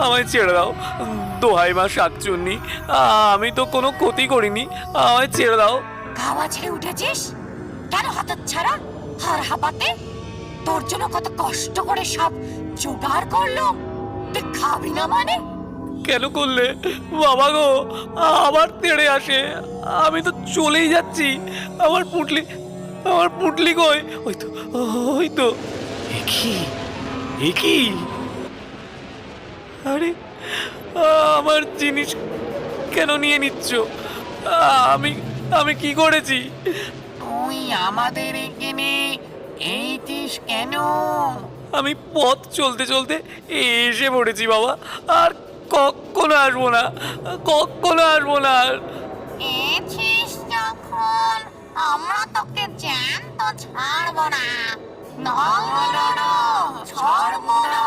আমায় ছেড়ে দাও। দোহাই মা শাকচুন্নি, আমি তো কোনো ক্ষতি করিনি, আমায় ছেড়ে দাও। খাওয়া ছেড়ে উঠেছিস কেন হতচ্ছাড়া? হার হাঁপাতে তোর জন্য কত কষ্ট করে সব জোগাড় করলো, তুই খাবি না মানে? কেন করলে বাবা গো? আবার তেড়ে আসে, আমি তো চলেই যাচ্ছি। আমার পুটলি, আমার পুটলি কই? ওই তো, ওই তো। একই, একই, আরে আমার জিনিস কেন নিয়ে নিচ্ছ? আমি আমি কি করেছি? তুই আমাদের এখানে এইটিস কেন? আমি পথ চলতে চলতে এসে পড়েছি বাবা, আর কখনো আসবো না, কখনো আসবো না আর। এছিস যখন আমরা তোকে জ্যান্ত ছাড়বো না, ছাড়বো না।